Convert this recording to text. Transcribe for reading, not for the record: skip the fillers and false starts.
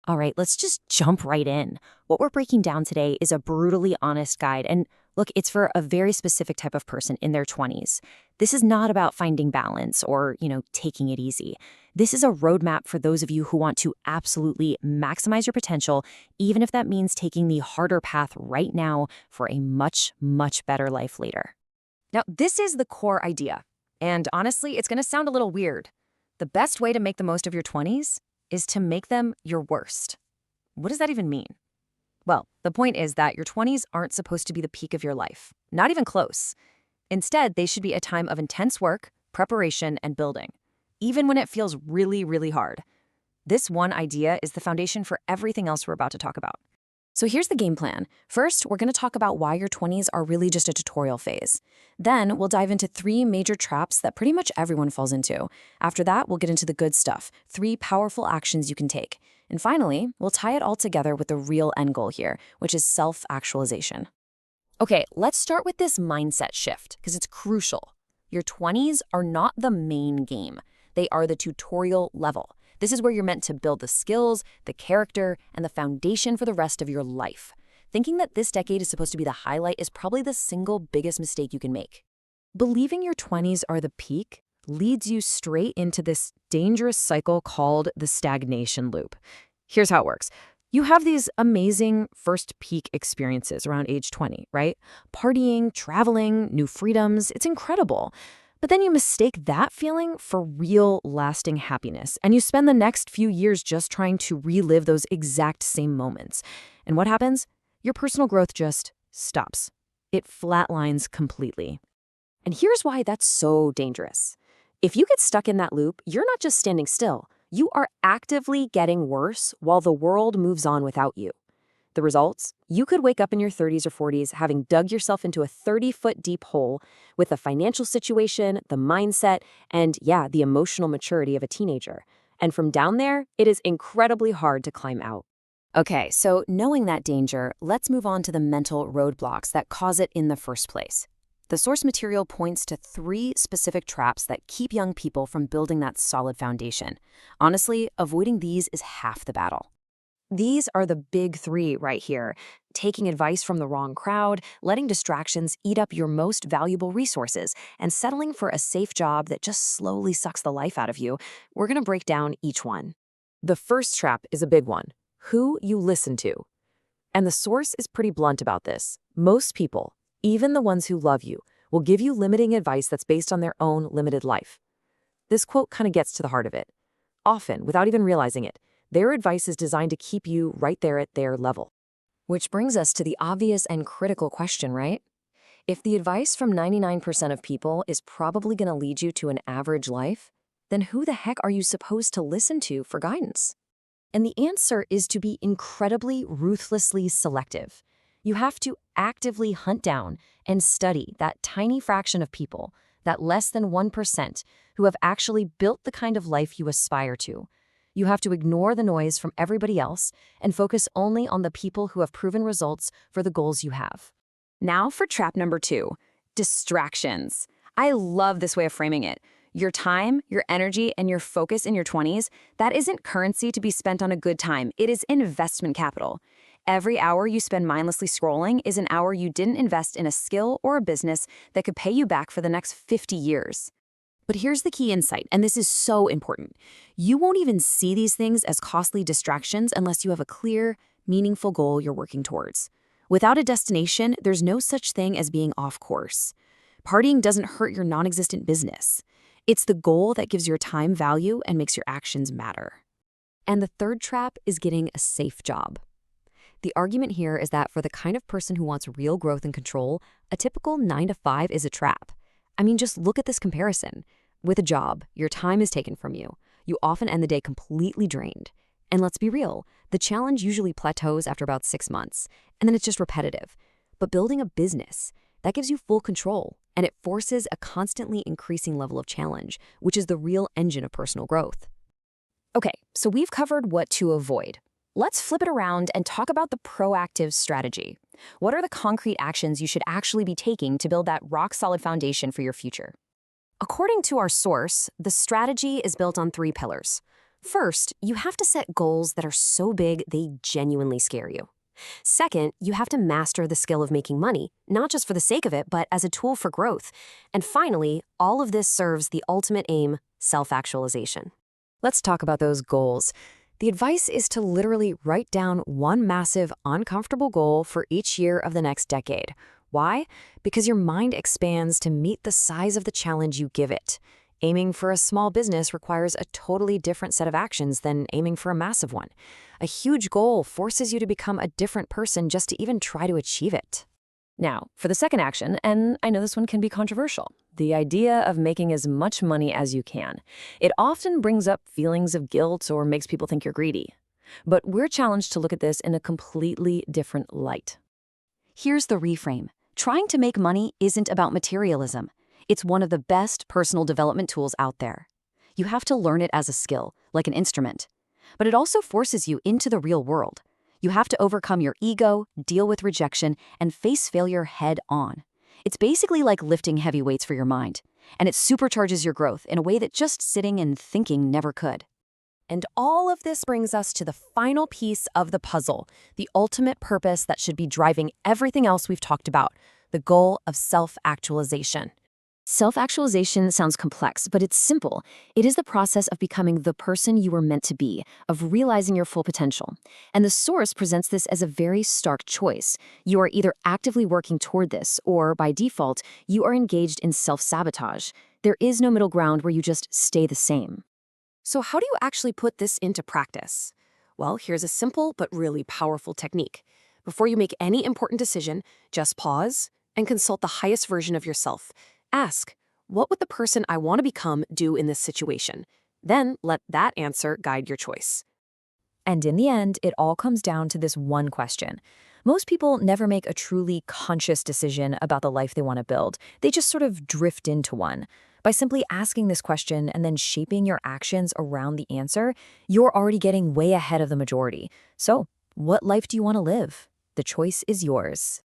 All right, let's just jump right in. What we're breaking down today is a brutally honest guide. And look, it's for a very specific type of person in their 20s. This is not about finding balance or, taking it easy. This is a roadmap for those of you who want to absolutely maximize your potential, even if that means taking the harder path right now for a much, much better life later. Now, this is the core idea. And honestly, it's going to sound a little weird. The best way to make the most of your 20s is to make them your worst. What does that even mean? Well, the point is that your 20s aren't supposed to be the peak of your life, not even close. Instead, they should be a time of intense work, preparation, and building, even when it feels really, really hard. This one idea is the foundation for everything else we're about to talk about. So here's the game plan. First, we're going to talk about why your 20s are really just a tutorial phase. Then we'll dive into 3 major traps that pretty much everyone falls into. After that, we'll get into the good stuff, 3 powerful actions you can take. And finally, we'll tie it all together with the real end goal here, which is self-actualization. Okay, let's start with this mindset shift, because it's crucial. Your 20s are not the main game. They are the tutorial level. This is where you're meant to build the skills, the character, and the foundation for the rest of your life. Thinking that this decade is supposed to be the highlight is probably the single biggest mistake you can make. Believing your 20s are the peak leads you straight into this dangerous cycle called the stagnation loop. Here's how it works. You have these amazing first peak experiences around age 20, right? Partying, traveling, new freedoms, it's incredible. But then you mistake that feeling for real, lasting happiness, and you spend the next few years just trying to relive those exact same moments. And what happens? Your personal growth just stops. It flatlines completely. And here's why that's so dangerous. If you get stuck in that loop, you're not just standing still. You are actively getting worse while the world moves on without you. The results? You could wake up in your 30s or 40s having dug yourself into a 30-foot deep hole with the financial situation, the mindset, and the emotional maturity of a teenager. And from down there, it is incredibly hard to climb out. Okay, so knowing that danger, let's move on to the mental roadblocks that cause it in the first place. The source material points to 3 specific traps that keep young people from building that solid foundation. Honestly, avoiding these is half the battle. These are the big 3 right here. Taking advice from the wrong crowd, letting distractions eat up your most valuable resources, and settling for a safe job that just slowly sucks the life out of you. We're going to break down each one. The first trap is a big one: who you listen to. And the source is pretty blunt about this. Most people, even the ones who love you, will give you limiting advice that's based on their own limited life. This quote kind of gets to the heart of it. Often, without even realizing it, their advice is designed to keep you right there at their level. Which brings us to the obvious and critical question, right? If the advice from 99% of people is probably going to lead you to an average life, then who the heck are you supposed to listen to for guidance? And the answer is to be incredibly ruthlessly selective. You have to actively hunt down and study that tiny fraction of people, that less than 1%, who have actually built the kind of life you aspire to. You have to ignore the noise from everybody else and focus only on the people who have proven results for the goals you have. Now for trap number 2, distractions. I love this way of framing it. Your time, your energy, and your focus in your 20s, that isn't currency to be spent on a good time. It is investment capital. Every hour you spend mindlessly scrolling is an hour you didn't invest in a skill or a business that could pay you back for the next 50 years. But here's the key insight, and this is so important. You won't even see these things as costly distractions unless you have a clear, meaningful goal you're working towards. Without a destination, there's no such thing as being off course. Partying doesn't hurt your non-existent business. It's the goal that gives your time value and makes your actions matter. And the third trap is getting a safe job. The argument here is that for the kind of person who wants real growth and control, a typical 9-to-5 is a trap. I mean, just look at this comparison. With a job, your time is taken from you. You often end the day completely drained. And let's be real, the challenge usually plateaus after about 6 months, and then it's just repetitive. But building a business, that gives you full control, and it forces a constantly increasing level of challenge, which is the real engine of personal growth. Okay, so we've covered what to avoid. Let's flip it around and talk about the proactive strategy. What are the concrete actions you should actually be taking to build that rock-solid foundation for your future? According to our source, the strategy is built on 3 pillars. First, you have to set goals that are so big they genuinely scare you. Second, you have to master the skill of making money, not just for the sake of it, but as a tool for growth. And finally, all of this serves the ultimate aim, self-actualization. Let's talk about those goals. The advice is to literally write down one massive, uncomfortable goal for each year of the next decade. Why? Because your mind expands to meet the size of the challenge you give it. Aiming for a small business requires a totally different set of actions than aiming for a massive one. A huge goal forces you to become a different person just to even try to achieve it. Now, for the second action, and I know this one can be controversial, the idea of making as much money as you can. It often brings up feelings of guilt or makes people think you're greedy. But we're challenged to look at this in a completely different light. Here's the reframe. Trying to make money isn't about materialism. It's one of the best personal development tools out there. You have to learn it as a skill, like an instrument. But it also forces you into the real world. You have to overcome your ego, deal with rejection, and face failure head on. It's basically like lifting heavy weights for your mind, and it supercharges your growth in a way that just sitting and thinking never could. And all of this brings us to the final piece of the puzzle, the ultimate purpose that should be driving everything else we've talked about, the goal of self-actualization. Self-actualization sounds complex, but it's simple. It is the process of becoming the person you were meant to be, of realizing your full potential. And the source presents this as a very stark choice. You are either actively working toward this, or by default, you are engaged in self-sabotage. There is no middle ground where you just stay the same. So how do you actually put this into practice? Well, here's a simple but really powerful technique. Before you make any important decision, just pause and consult the highest version of yourself. Ask, what would the person I want to become do in this situation? Then let that answer guide your choice. And in the end, it all comes down to this one question. Most people never make a truly conscious decision about the life they want to build. They just sort of drift into one. By simply asking this question and then shaping your actions around the answer, you're already getting way ahead of the majority. So, what life do you want to live? The choice is yours.